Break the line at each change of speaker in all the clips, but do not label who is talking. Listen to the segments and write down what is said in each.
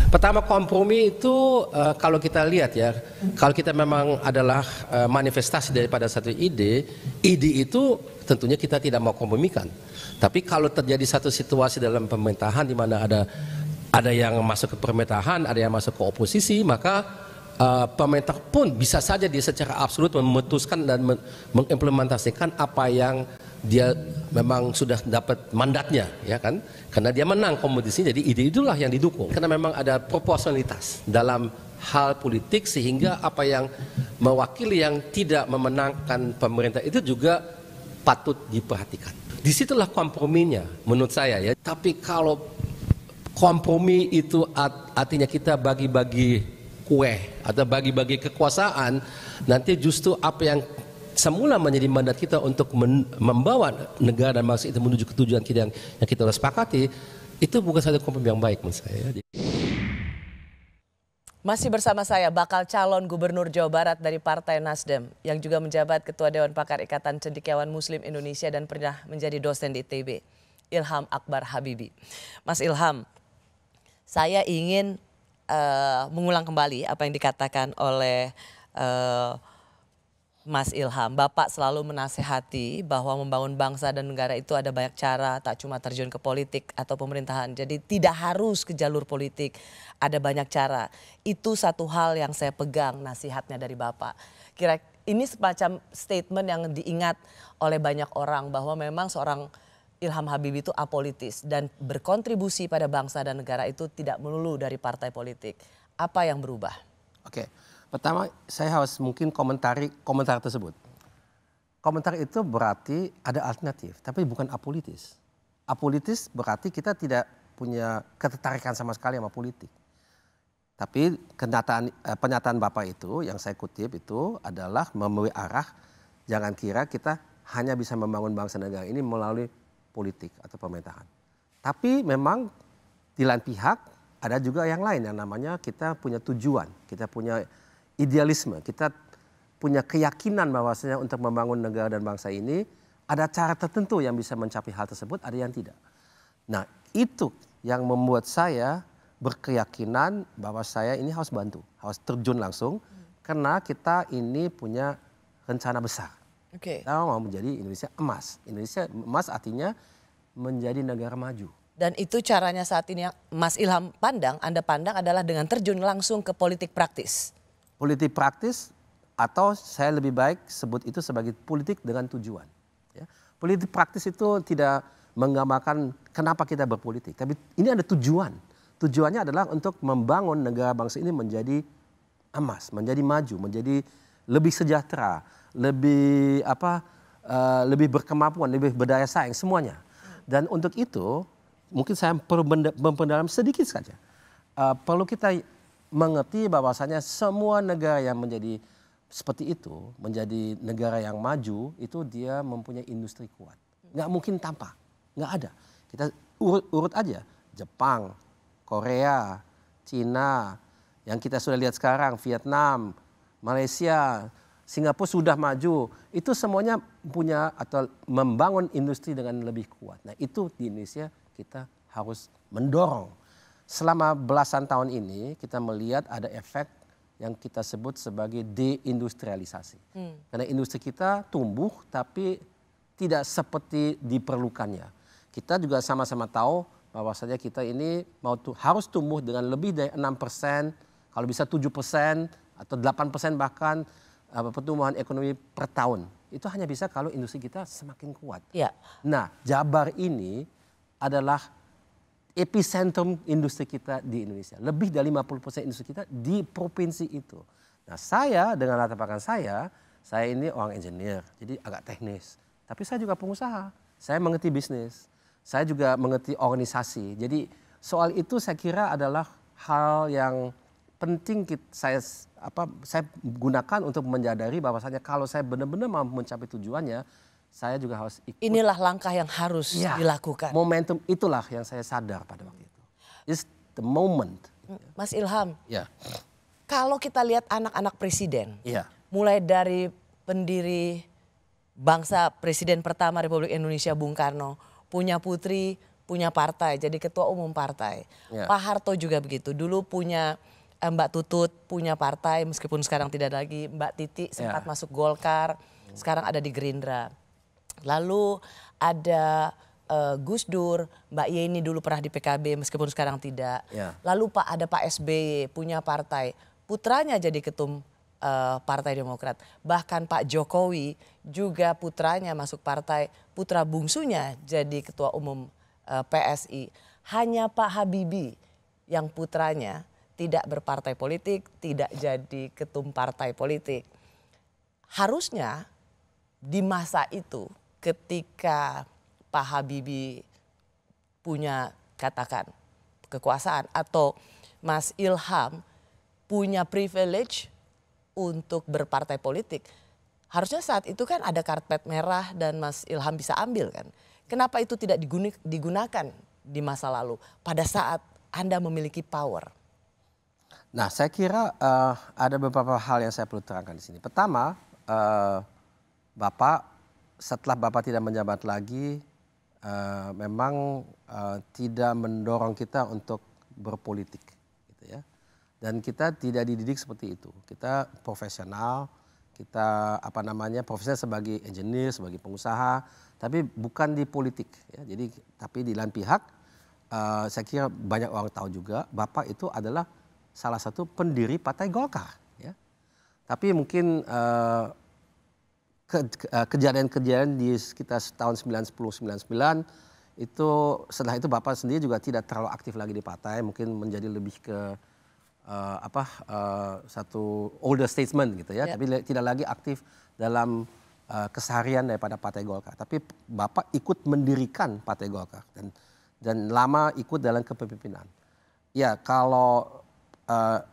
Pertama, kompromi itu kalau kita lihat ya, kalau kita memang adalah manifestasi daripada satu ide itu tentunya kita tidak mau kompromikan. Tapi kalau terjadi satu situasi dalam pemerintahan di mana ada yang masuk ke pemerintahan, ada yang masuk ke oposisi, maka pemerintah pun bisa saja dia secara absolut memutuskan dan mengimplementasikan apa yang dia memang sudah dapat mandatnya, ya kan? Karena dia menang kompetisi, jadi ide itulah yang didukung. Karena memang ada proporsionalitas dalam hal politik, sehingga apa yang mewakili yang tidak memenangkan pemerintah itu juga patut diperhatikan. Disitulah komprominya menurut saya ya. Tapi kalau kompromi itu artinya kita bagi-bagi kue atau bagi-bagi kekuasaan, nanti justru apa yang semula menjadi mandat kita untuk membawa negara dan bangsa itu menuju ke tujuan kita yang kita sudah sepakati, itu bukan satu kompromi yang baik menurut saya.
Masih bersama saya bakal calon gubernur Jawa Barat dari Partai Nasdem yang juga menjabat Ketua Dewan Pakar Ikatan Cendekiawan Muslim Indonesia dan pernah menjadi dosen di ITB, Ilham Akbar Habibie. Mas Ilham, saya ingin mengulang kembali apa yang dikatakan oleh Mas Ilham. Bapak selalu menasehati bahwa membangun bangsa dan negara itu ada banyak cara, tak cuma terjun ke politik atau pemerintahan. Jadi tidak harus ke jalur politik, ada banyak cara. Itu satu hal yang saya pegang nasihatnya dari Bapak. Kira ini semacam statement yang diingat oleh banyak orang bahwa memang seorang Ilham Habibie itu apolitis dan berkontribusi pada bangsa dan negara itu tidak melulu dari partai politik. Apa yang berubah?
Oke. Pertama, saya harus mungkin komentar tersebut. Komentar itu berarti ada alternatif, tapi bukan apolitis. Apolitis berarti kita tidak punya ketertarikan sama sekali sama politik. Tapi pernyataan Bapak itu yang saya kutip itu adalah memberi arah, jangan kira kita hanya bisa membangun bangsa negara ini melalui politik atau pemerintahan. Tapi memang di lain pihak ada juga yang lain yang namanya kita punya tujuan, kita punya idealisme, kita punya keyakinan bahwasanya untuk membangun negara dan bangsa ini ada cara tertentu yang bisa mencapai hal tersebut, ada yang tidak. Nah, itu yang membuat saya berkeyakinan bahwa saya ini harus bantu, harus terjun langsung karena kita ini punya rencana besar. Kita mau menjadi Indonesia emas. Indonesia emas artinya menjadi negara maju.
Dan itu caranya saat ini yang Mas Ilham Anda pandang adalah dengan terjun langsung ke politik praktis.
Politik praktis atau saya lebih baik sebut itu sebagai politik dengan tujuan. Ya. Politik praktis itu tidak menggambarkan kenapa kita berpolitik, tapi ini ada tujuan. Tujuannya adalah untuk membangun negara bangsa ini menjadi emas, menjadi maju, menjadi lebih sejahtera, lebih lebih berkemampuan, lebih berdaya saing semuanya. Dan untuk itu mungkin saya perlu memperdalam sedikit saja. Perlu kita mengerti bahwasanya semua negara yang menjadi seperti itu, menjadi negara yang maju, itu dia mempunyai industri kuat. Nggak mungkin tanpa, nggak ada. Kita urut aja, Jepang, Korea, Cina, yang kita sudah lihat sekarang, Vietnam, Malaysia, Singapura sudah maju. Itu semuanya punya atau membangun industri dengan lebih kuat. Nah itu di Indonesia kita harus mendorong. Selama belasan tahun ini kita melihat ada efek yang kita sebut sebagai deindustrialisasi. Karena industri kita tumbuh tapi tidak seperti diperlukannya. Kita juga sama-sama tahu bahwasanya kita ini harus tumbuh dengan lebih dari 6%, kalau bisa 7% atau 8% bahkan pertumbuhan ekonomi per tahun. Itu hanya bisa kalau industri kita semakin kuat.
Ya.
Nah, Jabar ini adalah epicentrum industri kita di Indonesia. Lebih dari 50% industri kita di provinsi itu. Nah saya dengan latar belakang saya ini orang engineer, jadi agak teknis. Tapi saya juga pengusaha, saya mengerti bisnis, saya juga mengerti organisasi. Jadi soal itu saya kira adalah hal yang penting saya gunakan untuk menyadari bahwasanya kalau saya benar-benar mau mencapai tujuannya, saya juga harus ikut.
Inilah langkah yang harus dilakukan.
Momentum itulah yang saya sadar pada waktu itu. It's the moment.
Mas Ilham, kalau kita lihat anak-anak presiden, mulai dari pendiri bangsa Presiden pertama Republik Indonesia Bung Karno, punya putri punya partai, jadi ketua umum partai.
Ya.
Pak Harto juga begitu. Dulu punya Mbak Tutut punya partai meskipun sekarang tidak lagi. Mbak Titi sempat masuk Golkar, sekarang ada di Gerindra. Lalu ada Gus Dur, Mbak Yeni dulu pernah di PKB meskipun sekarang tidak.
Ya.
Lalu ada Pak SBY punya partai, putranya jadi ketum Partai Demokrat. Bahkan Pak Jokowi juga putranya masuk partai, putra bungsunya jadi ketua umum PSI. Hanya Pak Habibie yang putranya tidak berpartai politik, tidak jadi ketum partai politik. Harusnya di masa itu ketika Pak Habibie punya katakan kekuasaan atau Mas Ilham punya privilege untuk berpartai politik. Harusnya saat itu kan ada karpet merah dan Mas Ilham bisa ambil kan. Kenapa itu tidak digunakan di masa lalu pada saat Anda memiliki power?
Nah, saya kira ada beberapa hal yang saya perlu terangkan di sini. Pertama, Bapak setelah Bapak tidak menjabat lagi, memang tidak mendorong kita untuk berpolitik, gitu ya. Dan kita tidak dididik seperti itu. Kita profesional, kita profesional sebagai engineer, sebagai pengusaha, tapi bukan di politik. Ya. Jadi tapi di lain pihak, saya kira banyak orang tahu juga Bapak itu adalah salah satu pendiri Partai Golkar. Ya. Tapi mungkin kejadian-kejadian di sekitar tahun 90-99 itu setelah itu Bapak sendiri juga tidak terlalu aktif lagi di partai, mungkin menjadi lebih ke satu older statesman gitu ya, tapi tidak lagi aktif dalam keseharian daripada Partai Golkar. Tapi Bapak ikut mendirikan Partai Golkar dan lama ikut dalam kepemimpinan. Ya kalau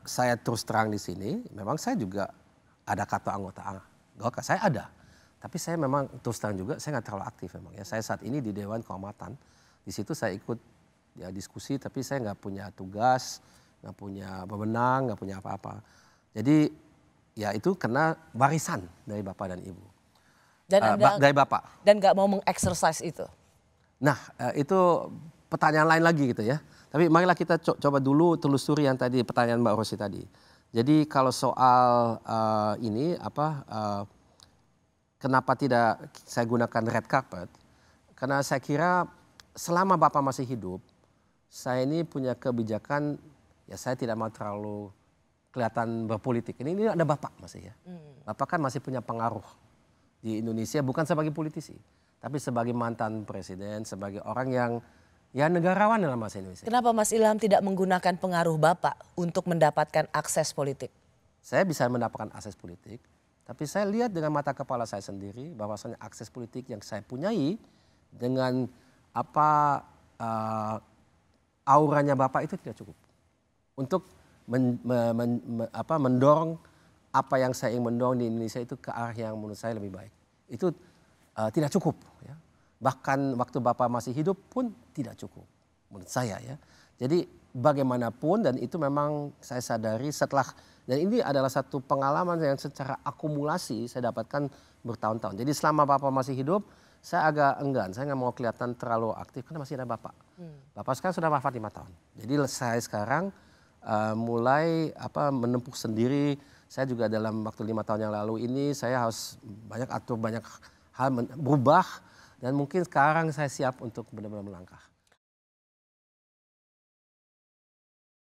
saya terus terang di sini, memang saya juga ada kartu anggota Golkar, saya ada. Tapi saya memang terus terang juga saya nggak terlalu aktif memang ya. Saya saat ini di Dewan Kehormatan, di situ saya ikut ya diskusi, tapi saya nggak punya tugas, nggak punya wewenang, nggak punya apa-apa. Jadi ya itu kena warisan dari Bapak dan Ibu.
Dan
dari Bapak.
Dan nggak mau mengeksersis itu.
Nah itu pertanyaan lain lagi gitu ya. Tapi marilah kita coba dulu telusuri yang tadi pertanyaan Mbak Rosi tadi. Jadi kalau soal kenapa tidak saya gunakan red carpet? Karena saya kira selama Bapak masih hidup, saya ini punya kebijakan, ya saya tidak mau terlalu kelihatan berpolitik. Ini ada Bapak masih ya. Bapak kan masih punya pengaruh di Indonesia, bukan sebagai politisi, tapi sebagai mantan presiden, sebagai orang yang ya negarawan dalam bahasa Indonesia.
Kenapa Mas Ilham tidak menggunakan pengaruh Bapak untuk mendapatkan akses politik?
Saya bisa mendapatkan akses politik, tapi saya lihat dengan mata kepala saya sendiri bahwasanya akses politik yang saya punyai dengan auranya Bapak itu tidak cukup untuk mendorong apa yang saya ingin mendorong di Indonesia itu ke arah yang menurut saya lebih baik. Itu tidak cukup. Ya. Bahkan waktu Bapak masih hidup pun tidak cukup menurut saya ya. Jadi bagaimanapun dan itu memang saya sadari setelah, dan ini adalah satu pengalaman yang secara akumulasi saya dapatkan bertahun-tahun. Jadi selama Bapak masih hidup saya agak enggan, saya nggak mau kelihatan terlalu aktif karena masih ada Bapak. Bapak sekarang sudah wafat 5 tahun. Jadi saya sekarang mulai menempuh sendiri. Saya juga dalam waktu 5 tahun yang lalu ini saya harus banyak hal berubah dan mungkin sekarang saya siap untuk benar-benar melangkah.